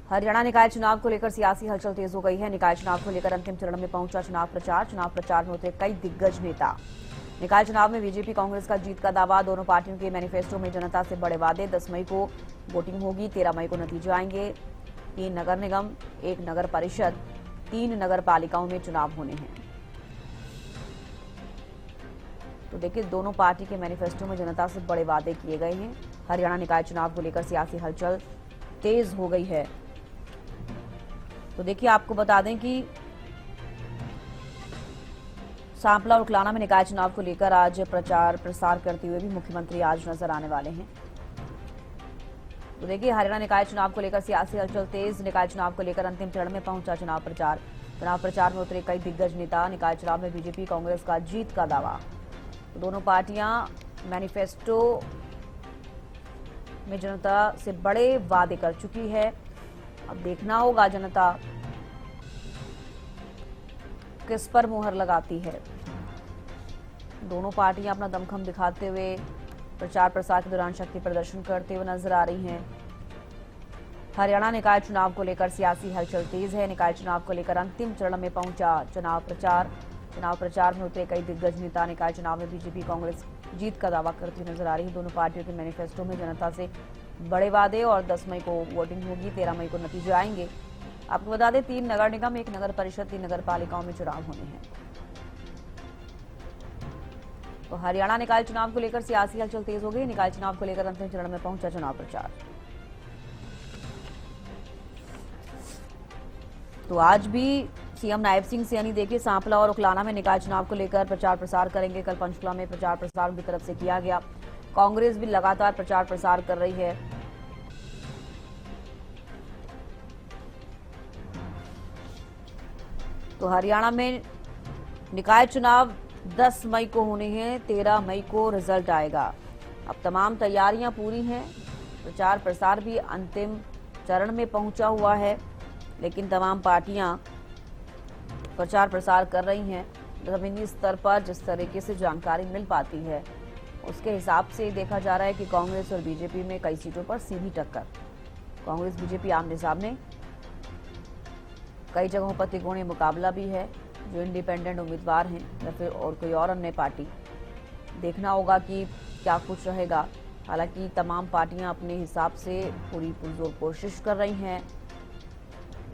हरियाणा निकाय चुनाव को लेकर सियासी हलचल तेज हो गई है। निकाय चुनाव को लेकर अंतिम चरण में पहुंचा चुनाव प्रचार में उतरे कई दिग्गज नेता। निकाय चुनाव में बीजेपी कांग्रेस का जीत का दावा। दोनों पार्टियों के मैनिफेस्टो में जनता से बड़े वादे। 10 मई को वोटिंग होगी, 13 मई को नतीजे आएंगे। 3 नगर निगम, 1 नगर परिषद, 3 नगर पालिकाओं में चुनाव होने हैं। तो देखिए, दोनों पार्टी के मैनिफेस्टो में जनता से बड़े वादे किए गए हैं। हरियाणा निकाय चुनाव को लेकर सियासी हलचल तेज हो गई है। तो देखिए, आपको बता दें कि सांपला और उकलाना में निकाय चुनाव को लेकर आज प्रचार प्रसार करते हुए भी मुख्यमंत्री आज नजर आने वाले हैं। तो देखिए, हरियाणा निकाय चुनाव को लेकर सियासी हलचल तेज। निकाय चुनाव को लेकर अंतिम चरण में पहुंचा चुनाव प्रचार में उतरे कई दिग्गज नेता। निकाय चुनाव में बीजेपी कांग्रेस का जीत का दावा। तो दोनों पार्टियां मैनिफेस्टो में जनता से बड़े वादे कर चुकी है। अब देखना होगा जनता किस पर मुहर लगाती है। दोनों पार्टियां अपना दमखम दिखाते हुए प्रचार प्रसार के दौरान शक्ति प्रदर्शन करते हुए नजर आ रही हैं। हरियाणा निकाय चुनाव को लेकर सियासी हलचल तेज है। निकाय चुनाव को लेकर अंतिम चरण में पहुंचा चुनाव प्रचार में उतरे कई दिग्गज नेता। निकाय चुनाव में बीजेपी कांग्रेस जीत का दावा करती हुई नजर आ रही है। दोनों पार्टियों के मैनिफेस्टो में जनता से बड़े वादे और 10 मई को वोटिंग होगी, 13 मई को नतीजे आएंगे। आपको बता दें, 3 नगर निगम, 1 नगर परिषद, 3 नगर पालिकाओं में चुनाव होने हैं। तो हरियाणा निकाय चुनाव को लेकर सियासी हलचल तेज हो गई। निकाय चुनाव को लेकर अंतिम चरण में पहुंचा चुनाव प्रचार। तो आज भी सीएम नायब सिंह सैनी देखिए सांपला और उकलाना में निकाय चुनाव को लेकर प्रचार प्रसार करेंगे। कल पंचकुला में प्रचार प्रसार उनकी तरफ से किया गया। कांग्रेस भी लगातार प्रचार प्रसार कर रही है। तो हरियाणा में निकाय चुनाव 10 मई को होने हैं, 13 मई को रिजल्ट आएगा। अब तमाम तैयारियां पूरी हैं। प्रचार प्रसार भी अंतिम चरण में पहुंचा हुआ है, लेकिन तमाम पार्टियां प्रचार प्रसार कर रही हैं। जमीनी स्तर पर जिस तरीके से जानकारी मिल पाती है, उसके हिसाब से देखा जा रहा है कि कांग्रेस और बीजेपी में कई सीटों पर सीधी टक्कर। कांग्रेस बीजेपी आमने सामने, कई जगहों पर त्रिकोणीय मुकाबला भी है। जो इंडिपेंडेंट उम्मीदवार हैं या फिर और कोई और अन्य पार्टी, देखना होगा कि क्या कुछ रहेगा। हालांकि तमाम पार्टियां अपने हिसाब से पूरी पुरजोर कोशिश कर रही हैं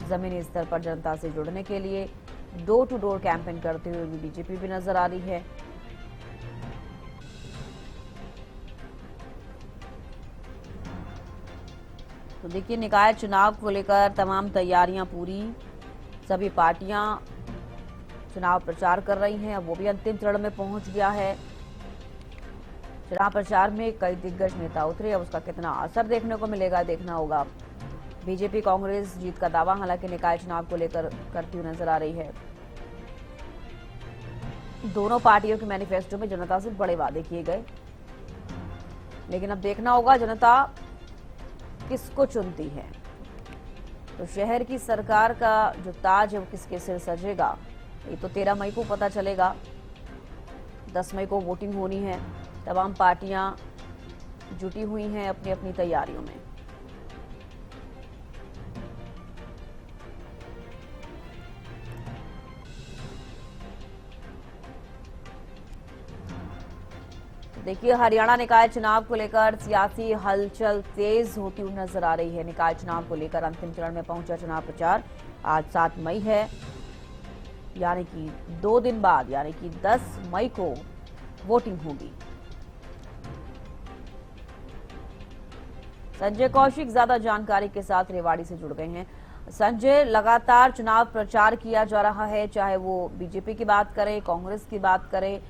जमीनी स्तर पर जनता से जुड़ने के लिए। डोर टू डोर कैंपेन करते हुए भी बीजेपी भी नजर आ रही है। तो देखिए, निकाय चुनाव को लेकर तमाम तैयारियां पूरी। सभी पार्टियां चुनाव प्रचार कर रही हैं। अब वो भी अंतिम चरण में पहुंच गया है। चुनाव प्रचार में कई दिग्गज नेता उतरे। अब उसका कितना असर देखने को मिलेगा, देखना होगा। बीजेपी कांग्रेस जीत का दावा हालांकि निकाय चुनाव को लेकर करती हुई नजर आ रही है। दोनों पार्टियों के मैनिफेस्टो में जनता से बड़े वादे किए गए, लेकिन अब देखना होगा जनता किसको चुनती है। तो शहर की सरकार का जो ताज है वो किसके सिर सजेगा, ये तो 13 मई को पता चलेगा। 10 मई को वोटिंग होनी है। तमाम पार्टियां जुटी हुई हैं अपनी अपनी तैयारियों में। देखिए, हरियाणा निकाय चुनाव को लेकर सियासी हलचल तेज होती हुई नजर आ रही है। निकाय चुनाव को लेकर अंतिम चरण में पहुंचा चुनाव प्रचार। आज 7 मई है, यानी कि 2 दिन बाद, यानी कि 10 मई को वोटिंग होगी। संजय कौशिक ज्यादा जानकारी के साथ रेवाड़ी से जुड़ गए हैं। संजय, लगातार चुनाव प्रचार किया जा रहा है, चाहे वो बीजेपी की बात करें, कांग्रेस की बात करें।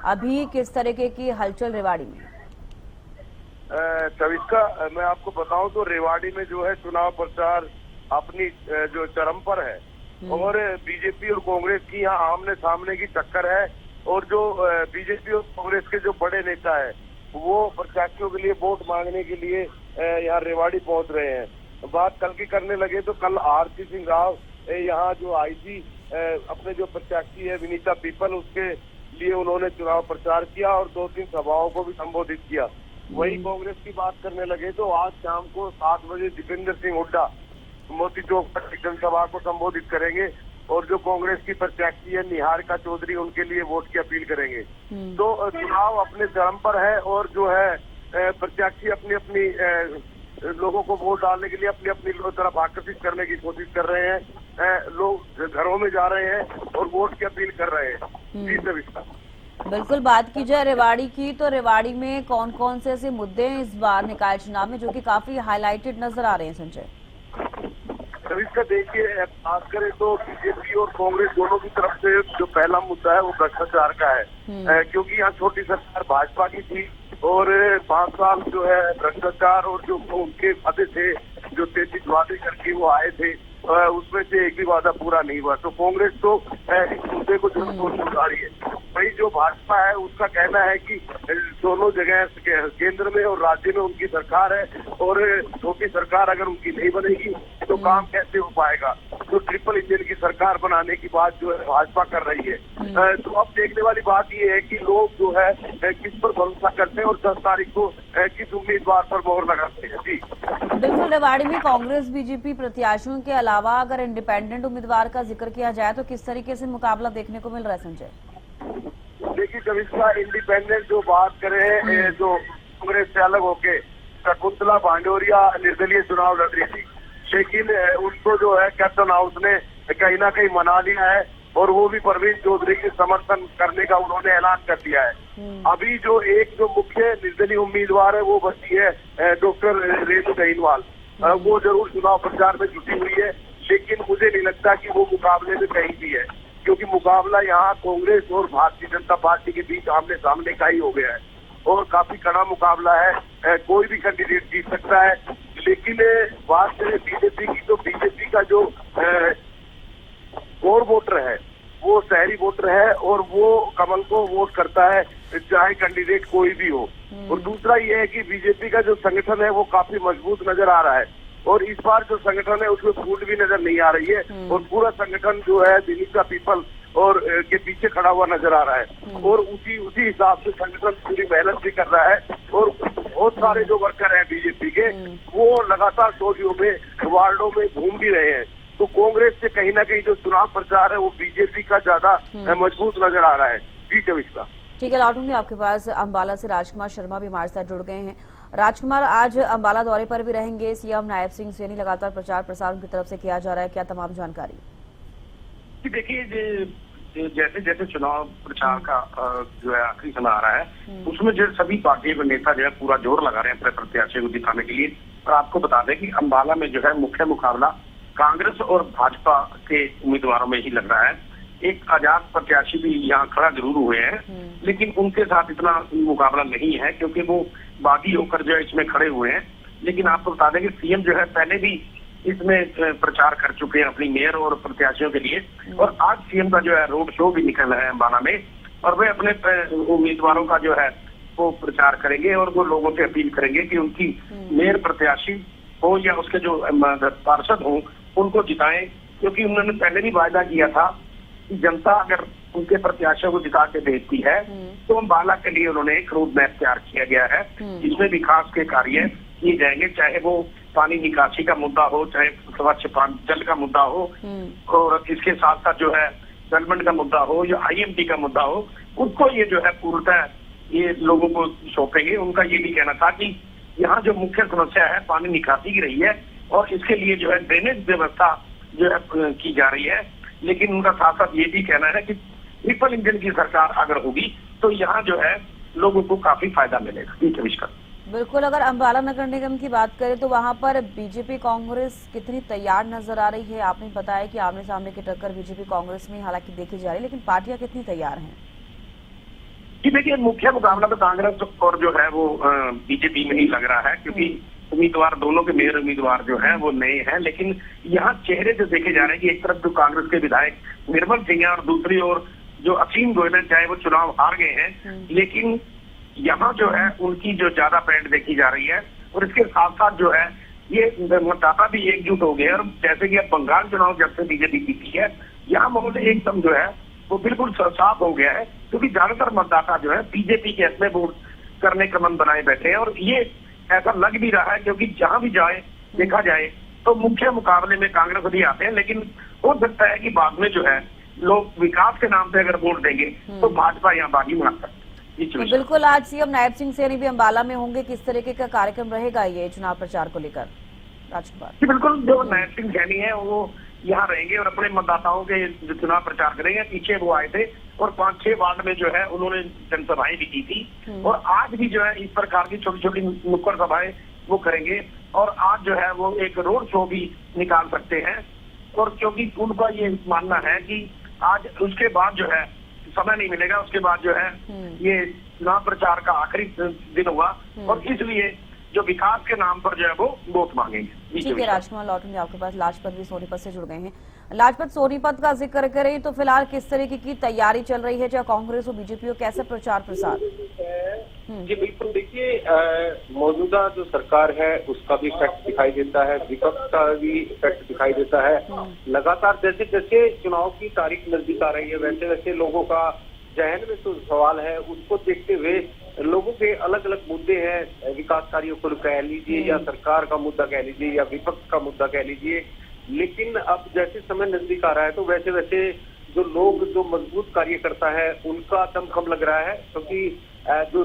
अभी किस तरीके की हलचल रेवाड़ी में? कविता, मैं आपको बताऊं तो रेवाड़ी में जो है चुनाव प्रचार अपनी जो चरम पर है और बीजेपी और कांग्रेस की यहाँ आमने सामने की टक्कर है। और जो बीजेपी और कांग्रेस के जो बड़े नेता है वो प्रत्याशियों के लिए वोट मांगने के लिए यहाँ रेवाड़ी पहुंच रहे हैं। बात कल की करने लगे तो कल आरती सिंह राव यहाँ जो आई थी, अपने जो प्रत्याशी है विनीता पीपल, उसके लिए उन्होंने चुनाव प्रचार किया और 2-3 सभाओं को भी संबोधित किया। वही कांग्रेस की बात करने लगे तो आज शाम को 7 बजे दीपेंद्र सिंह हुड्डा मोती चौक पर एक जनसभा को संबोधित करेंगे और जो कांग्रेस की प्रत्याशी है निहारिका चौधरी उनके लिए वोट की अपील करेंगे। तो चुनाव अपने चरम पर है और जो है प्रत्याशी अपनी अपनी लोगों को वोट डालने के लिए अपनी अपनी तरफ आकर्षित करने की कोशिश कर रहे हैं। लोग घरों में जा रहे हैं और वोट की अपील कर रहे हैं। जी सविता। बिल्कुल, बात की जाए रेवाड़ी की, तो रेवाड़ी में कौन कौन से ऐसे मुद्दे हैं इस बार निकाय चुनाव में जो कि काफी हाईलाइटेड नजर आ रहे हैं संजय? इसका देखिए, बात करें तो बीजेपी और कांग्रेस दोनों की तरफ से जो पहला मुद्दा है वो भ्रष्टाचार का है। क्योंकि यहाँ छोटी सरकार भाजपा की थी और 5 साल जो है भ्रष्टाचार और जो उनके वादे थे, जो 33 वादे करके वो आए थे, उसमें से एक भी वादा पूरा नहीं हुआ। तो कांग्रेस तो इस मुद्दे को जोर उठा रही है। वही जो भाजपा है उसका कहना है कि दोनों जगह केंद्र में और राज्य में उनकी सरकार है और छोटी सरकार अगर उनकी नहीं बनेगी तो काम कैसे हो पाएगा। तो ट्रिपल इंजन की सरकार बनाने की बात जो है भाजपा कर रही है। तो अब देखने वाली बात ये है कि लोग जो है किस पर भरोसा करते हैं और 10 तारीख को किस उम्मीदवार पर मोहर लगाते हैं। जी बिल्कुल, रेवाड़ी में कांग्रेस बीजेपी प्रत्याशियों के अलावा अगर इंडिपेंडेंट उम्मीदवार का जिक्र किया जाए तो किस तरीके से मुकाबला देखने को मिल रहा है संजय? देखिए, जब इसका इंडिपेंडेंट जो बात करें, जो कांग्रेस से अलग होके शकुंतला भांडोरिया निर्दलीय चुनाव लड़ रही थी, लेकिन उनको जो है कैप्टन हाउस ने कहीं ना कहीं मना लिया है और वो भी परवीन चौधरी के समर्थन करने का उन्होंने ऐलान कर दिया है। अभी जो मुख्य निर्दलीय उम्मीदवार है वो बची है डॉक्टर रेणु दहीनवाल। वो जरूर चुनाव प्रचार में जुटी हुई है, लेकिन मुझे नहीं लगता कि वो मुकाबले में कहीं भी है, क्योंकि मुकाबला यहाँ कांग्रेस और भारतीय जनता पार्टी के बीच आमने सामने का ही हो गया है और काफी कड़ा मुकाबला है। कोई भी कैंडिडेट जीत सकता है। लेकिन बात करें बीजेपी की, तो बीजेपी का जो कोर वोटर है वो शहरी वोटर है और वो कमल को वोट करता है चाहे कैंडिडेट कोई भी हो। और दूसरा ये है कि बीजेपी का जो संगठन है वो काफी मजबूत नजर आ रहा है और इस बार जो संगठन है उसमें फूट भी नजर नहीं आ रही है और पूरा संगठन जो है दिनीशा पीपल और के पीछे खड़ा हुआ नजर आ रहा है और उसी हिसाब से संगठन पूरी मेहनत भी कर रहा है और बहुत सारे जो वर्कर हैं बीजेपी के वो लगातार टोलियों में वार्डों में घूम भी रहे हैं। तो कांग्रेस से कहीं ना कहीं जो चुनाव प्रचार है वो बीजेपी का ज्यादा मजबूत नजर आ रहा है। जी चविष्टा। ठीक है, लौटूंगी आपके पास। अंबाला से राजकुमार शर्मा भी हमारे साथ जुड़ गए हैं। राजकुमार, आज अंबाला दौरे पर भी रहेंगे सीएम नायब सिंह सैनी, लगातार प्रचार प्रसार उनकी तरफ से किया जा रहा है, क्या तमाम जानकारी? देखिए, जैसे जैसे चुनाव प्रचार का जो है आखिरी समय आ रहा है उसमें जो सभी पार्टियों के नेता जो है पूरा जोर लगा रहे हैं अपने प्रत्याशियों को दिखाने के लिए। और आपको बता दें कि अंबाला में जो है मुख्य मुकाबला कांग्रेस और भाजपा के उम्मीदवारों में ही लग रहा है। एक आजाद प्रत्याशी भी यहाँ खड़ा जरूर हुए हैं, लेकिन उनके साथ इतना मुकाबला नहीं है क्योंकि वो बागी होकर जो है इसमें खड़े हुए हैं। लेकिन आपको बता दें कि सीएम जो है पहले भी इसमें प्रचार कर चुके हैं अपनी मेयर और प्रत्याशियों के लिए और आज सीएम का जो है रोड शो भी निकल रहा है अंबाला में और वे अपने उम्मीदवारों का जो है वो प्रचार करेंगे और वो लोगों से अपील करेंगे कि उनकी मेयर प्रत्याशी हो या उसके जो पार्षद हो उनको जिताएं, क्योंकि उन्होंने पहले भी वायदा किया था कि जनता अगर उनके प्रत्याशियों को जिता के भेजती है तो अंबाला के लिए उन्होंने एक रोड मैप तैयार किया गया है जिसमें विकास के कार्य किए जाएंगे, चाहे वो पानी निकासी का मुद्दा हो, चाहे स्वच्छ जल का मुद्दा हो और इसके साथ साथ जो है डेवलपमेंट का मुद्दा हो या आईएमटी का मुद्दा हो, उनको ये जो है पूर्णतः ये लोगों को सौंपेंगे। उनका ये भी कहना था कि यहाँ जो मुख्य समस्या है पानी निकासी की रही है और इसके लिए जो है ड्रेनेज व्यवस्था जो है की जा रही है। लेकिन उनका साथ साथ ये भी कहना है कि ट्रिपल इंजन की सरकार अगर होगी तो यहाँ जो है लोगों को काफी फायदा मिलेगा। बिल्कुल, अगर अंबाला नगर निगम की बात करें तो वहां पर बीजेपी कांग्रेस कितनी तैयार नजर आ रही है? आपने बताया कि आमने सामने की टक्कर बीजेपी कांग्रेस में हालांकि देखी जा रही है, लेकिन पार्टियां कितनी तैयार हैं? जी देखिए, मुख्य मुकाबला तो कांग्रेस और जो है वो बीजेपी में ही लग रहा है क्योंकि उम्मीदवार दोनों के मेयर उम्मीदवार जो हैं वो नए हैं। लेकिन यहाँ चेहरे जो देखे जा रहे हैं कि एक तरफ जो कांग्रेस के विधायक निर्मल सिंह और दूसरी ओर जो असीम गोयल, चाहे वो चुनाव हार गए हैं लेकिन यहाँ जो है उनकी जो ज्यादा पैंट देखी जा रही है और इसके साथ साथ जो है ये मतदाता भी एकजुट हो गए और जैसे कि अब बंगाल चुनाव जब से बीजेपी जीती है यहाँ माहौल एकदम जो है वो बिल्कुल साफ हो गया है क्योंकि ज्यादातर मतदाता जो है बीजेपी के में वोट करने का मन बनाए बैठे हैं और ये ऐसा लग भी रहा है क्योंकि जहां भी जाए देखा जाए तो मुख्य मुकाबले में कांग्रेस भी आते हैं, लेकिन हो सकता है कि बाद में जो है लोग विकास के नाम पे अगर वोट देंगे तो भाजपा यहाँ बागी मार सकती है। तो बिल्कुल आज सीएम नायब सिंह सैनी भी अंबाला में होंगे, किस तरीके का कार्यक्रम रहेगा ये चुनाव प्रचार को लेकर राजकुमार? जी बिल्कुल, जो नायब सिंह सैनी है वो यहाँ रहेंगे और अपने मतदाताओं के जो चुनाव प्रचार करेंगे। पीछे वो आए थे और 5-6 वार्ड में जो है उन्होंने जनसभाएं भी की थी और आज भी जो है इस प्रकार की छोटी छोटी नुक्कड़ सभाएं वो करेंगे और आज जो है वो एक रोड शो भी निकाल सकते हैं। और क्योंकि उनका ये मानना है कि आज उसके बाद जो है समय नहीं मिलेगा, उसके बाद जो है ये चुनाव प्रचार का आखिरी दिन हुआ और इसलिए जो विकास के नाम पर जो है वो वोट मांगेंगे। ठीक है राजकुमार, लौटूंगे आपके पास। लाजपत भी सोनीपत से जुड़ गए हैं। लाजपत, सोनीपत का जिक्र करें तो फिलहाल किस तरीके की तैयारी चल रही है, चाहे कांग्रेस हो बीजेपी हो, कैसे प्रचार प्रसार? जी बिल्कुल, देखिए मौजूदा जो सरकार है उसका भी इफेक्ट दिखाई देता है, विपक्ष का भी इफेक्ट दिखाई देता है। लगातार जैसे जैसे चुनाव की तारीख नजदीक आ रही है वैसे वैसे लोगों का जहन में जो सवाल है उसको देखते हुए लोगों के अलग अलग मुद्दे हैं, विकास कार्यों को कह लीजिए या सरकार का मुद्दा कह लीजिए या विपक्ष का मुद्दा कह लीजिए। लेकिन अब जैसे समय नजदीक आ रहा है तो वैसे वैसे जो लोग जो मजबूत कार्यकर्ता है उनका दमखम लग रहा है, क्योंकि जो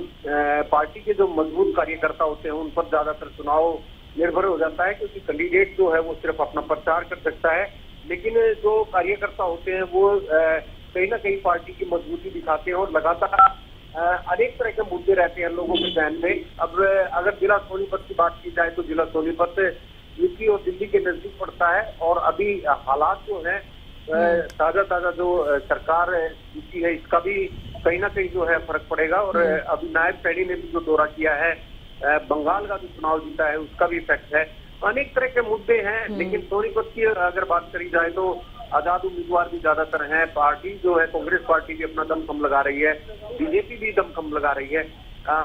पार्टी के जो मजबूत कार्यकर्ता होते हैं उन पर ज्यादातर चुनाव निर्भर हो जाता है, क्योंकि कैंडिडेट जो है वो सिर्फ अपना प्रचार कर सकता है, लेकिन जो कार्यकर्ता होते हैं वो कहीं ना कहीं पार्टी की मजबूती दिखाते हैं और लगातार अनेक तरह के मुद्दे रहते हैं लोगों के ध्यान में। अब अगर जिला सोनीपत की बात की जाए तो जिला सोनीपत यूपी और दिल्ली के नजदीक पड़ता है और अभी हालात जो है ताजा जो सरकार यूपी है इसका भी कहीं ना कहीं जो है फर्क पड़ेगा। और अभी नायब सैनी ने भी जो दौरा किया है, बंगाल का जो चुनाव जीता है उसका भी इफेक्ट है। अनेक तरह के मुद्दे हैं, लेकिन सोनीपत की अगर बात करी जाए तो आजाद उम्मीदवार भी ज्यादातर हैं। पार्टी जो है कांग्रेस पार्टी भी अपना दमखम लगा रही है, बीजेपी भी दमखम लगा रही है।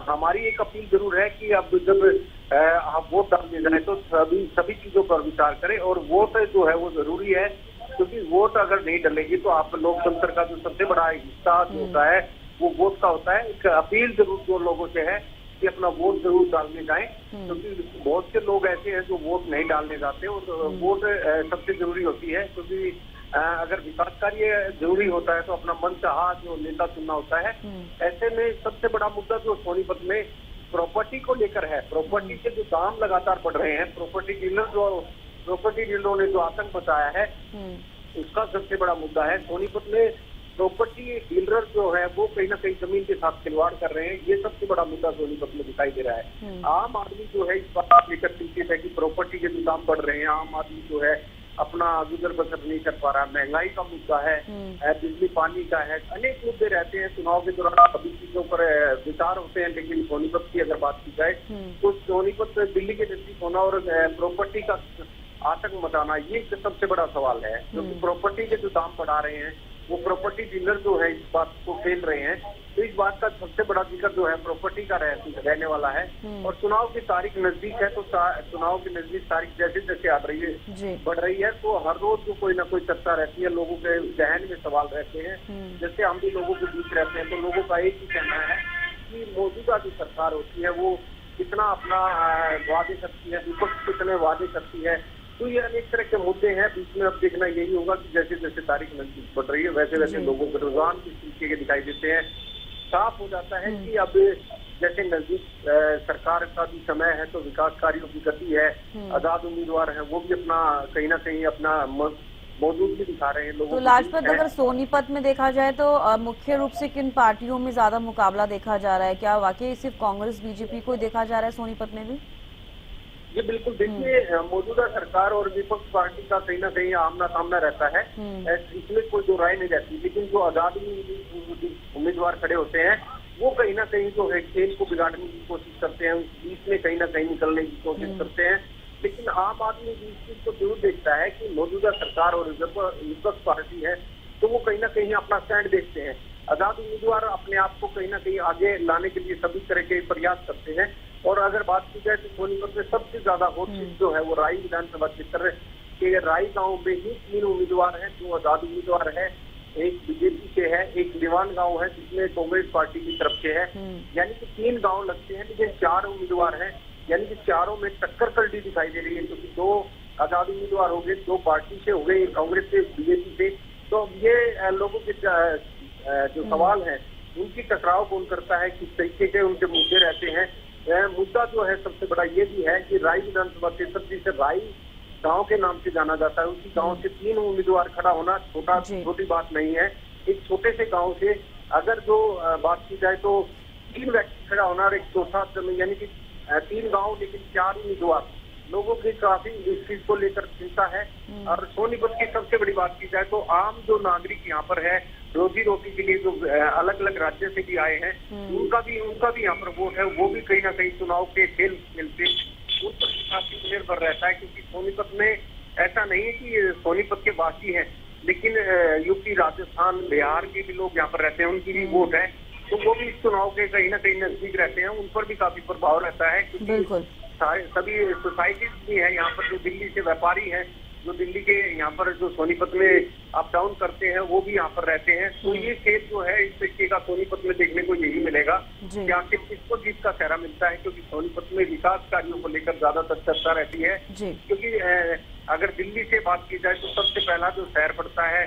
हमारी एक अपील जरूर है कि अब जब हम वोट डालने जाए तो सभी चीजों पर विचार करें और वोट जो है वो जरूरी है, क्योंकि वोट अगर नहीं डलेगी तो आप लोकतंत्र का जो सबसे बड़ा हिस्सा जो होता है वो वोट का होता है। एक अपील जरूर जो लोगों से है कि अपना वोट जरूर डालने जाएं, क्योंकि बहुत से लोग ऐसे हैं जो वोट नहीं डालने जाते और वोट सबसे जरूरी होती है, क्योंकि अगर विकास कार्य जरूरी होता है तो अपना मन चाहा जो नेता चुनना होता है। ऐसे में सबसे बड़ा मुद्दा जो सोनीपत में प्रॉपर्टी को लेकर है, प्रॉपर्टी के जो दाम लगातार बढ़ रहे हैं, प्रॉपर्टी डीलरों ने जो आतंक मचाया है उसका सबसे बड़ा मुद्दा है। सोनीपत में प्रॉपर्टी डीलर जो है वो कहीं ना कहीं जमीन के साथ खिलवाड़ कर रहे हैं, ये सबसे बड़ा मुद्दा सोनीपत में दिखाई दे रहा है। आम आदमी जो है इस बात लेकर चिंतित है कि प्रॉपर्टी के जो दाम बढ़ रहे हैं, आम आदमी जो है अपना गुजर बसर नहीं कर पा रहा, महंगाई का मुद्दा है, बिजली पानी का है, अनेक मुद्दे रहते हैं। चुनाव के दौरान सभी चीजों पर विचार होते हैं, लेकिन सोनीपत की अगर बात की जाए तो सोनीपत दिल्ली के नजदीक होना और प्रॉपर्टी का आतंक मचाना ये सबसे बड़ा सवाल है, क्योंकि प्रॉपर्टी के जो दाम बढ़ा रहे हैं वो प्रॉपर्टी डीलर जो है इस बात को खेल रहे हैं। तो इस बात का सबसे बड़ा जिक्र जो है प्रॉपर्टी का रहने वाला है। और चुनाव की तारीख नजदीक है तो चुनाव की नजदीक तारीख जैसे जैसे आ रही है बढ़ रही है तो हर रोज जो कोई ना कोई चर्चा रहती है, लोगों के जहन में सवाल रहते हैं। जैसे हम भी लोगों के बीच रहते हैं तो लोगों का एक ही कहना है कि मौजूदा जो सरकार होती है वो कितना अपना वादे करती है, विपक्ष कितने वादे करती है, तो ये अनेक तरह के मुद्दे हैं। बीच में अब देखना यही होगा कि जैसे जैसे तारीख नजदीक बढ़ रही है वैसे वैसे लोगों के रुझान किस तरीके के दिखाई देते हैं। साफ हो जाता है कि अब जैसे नजदीक सरकार का भी समय है तो विकास कार्यों की गति है, आजाद उम्मीदवार है वो भी अपना कहीं ना कहीं अपना मौजूदगी दिखा रहे हैं लोगों। तो लाजपत, अगर सोनीपत में देखा जाए तो मुख्य रूप से किन पार्टियों में ज्यादा मुकाबला देखा जा रहा है? क्या वाकई सिर्फ कांग्रेस बीजेपी को देखा जा रहा है सोनीपत में भी? ये बिल्कुल, देखिए मौजूदा सरकार और विपक्ष पार्टी का कहीं ना कहीं आमना सामना रहता है, इसमें कोई दो राय नहीं रहती। लेकिन जो आजाद उम्मीदवार खड़े होते हैं वो कहीं ना कहीं जो है खेल को बिगाड़ने की कोशिश करते हैं, बीच में कहीं ना कहीं निकलने की कोशिश करते हैं। लेकिन आम आदमी इस चीज को जरूर देखता है कि मौजूदा सरकार और विपक्ष पार्टी है तो वो कहीं ना कहीं अपना स्टैंड देखते हैं। आजाद उम्मीदवार अपने आप को कहीं ना कहीं आगे लाने के लिए सभी तरह के प्रयास करते हैं। और अगर बात की जाए तो सोनीपत में सबसे ज्यादा वोट सीट जो है वो राई विधानसभा क्षेत्र के राई गांव में ही 3 उम्मीदवार हैं। 2 आजाद उम्मीदवार है, एक बीजेपी से है, एक दीवान गांव है जिसमें कांग्रेस पार्टी की तरफ से है। यानी कि 3 गांव लगते हैं, लेकिन 4 उम्मीदवार हैं, यानी कि चारों में टक्कर कल्टी दिखाई दे रही है, क्योंकि 2 आजाद उम्मीदवार हो गए, 2 पार्टी से हो गए, कांग्रेस से, बीजेपी से। तो ये लोगों के जो सवाल है उनकी टकराव कौन करता है, किस तरीके के उनके मुद्दे रहते हैं। मुद्दा जो है सबसे बड़ा ये भी है कि राई विधानसभा क्षेत्र जिसे राई गांव के नाम से जाना जाता है, उसी गांव से 3 उम्मीदवार खड़ा होना छोटी बात नहीं है। एक छोटे से गांव से अगर जो बात की जाए तो 3 व्यक्ति खड़ा होना और एक चौथा, यानी कि 3 गांव लेकिन 4 उम्मीदवार, लोगों की काफी इस चीज को लेकर चिंता है। और सोनीपत की सबसे बड़ी बात की जाए तो आम जो नागरिक यहाँ पर है, रोजी रोटी के लिए जो अलग अलग राज्य से भी आए हैं, उनका भी यहाँ पर वोट है, वो भी कहीं ना कहीं चुनाव के खेल खेलते उन पर काफी निर्भर रहता है। क्योंकि सोनीपत में ऐसा नहीं है कि सोनीपत के वासी हैं, लेकिन यूपी, राजस्थान, बिहार के भी लोग यहाँ पर रहते हैं, उनकी भी वोट है, तो वो भी इस चुनाव के कहीं ना कहीं नजदीक रहते हैं, उन पर भी काफी प्रभाव रहता है। बिल्कुल, सभी सोसाइटीज भी है यहाँ पर, जो दिल्ली से व्यापारी हैं, जो दिल्ली के यहाँ पर जो सोनीपत में अप डाउन करते हैं, वो भी यहाँ पर रहते हैं। तो ये खेल जो है इस तरीके का सोनीपत में देखने को यही मिलेगा कि आखिर किसको जीत का सहरा मिलता है। क्योंकि सोनीपत में विकास कार्यों को लेकर ज्यादातर चर्चा रहती है। क्योंकि अगर दिल्ली से बात की जाए तो सबसे पहला जो शहर पड़ता है,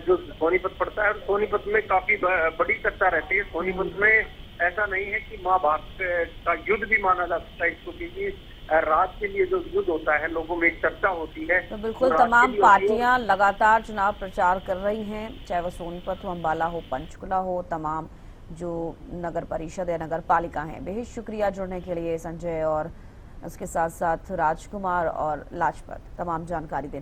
जो सोनीपत पड़ता है, और सोनीपत में काफी बड़ी चर्चा रहती है। सोनीपत में ऐसा नहीं है कि महाभारत का युद्ध भी माना जा सकता है इसको, क्योंकि राज के लिए जो युद्ध होता है, लोगों में एक चर्चा होती है। तो बिल्कुल तमाम पार्टियां लगातार चुनाव प्रचार कर रही हैं, चाहे वो सोनीपत हो, अम्बाला हो, पंचकुला हो, तमाम जो नगर परिषद या नगर पालिका हैं। बेहद शुक्रिया जुड़ने के लिए संजय, और उसके साथ साथ राजकुमार और लाजपत तमाम जानकारी देने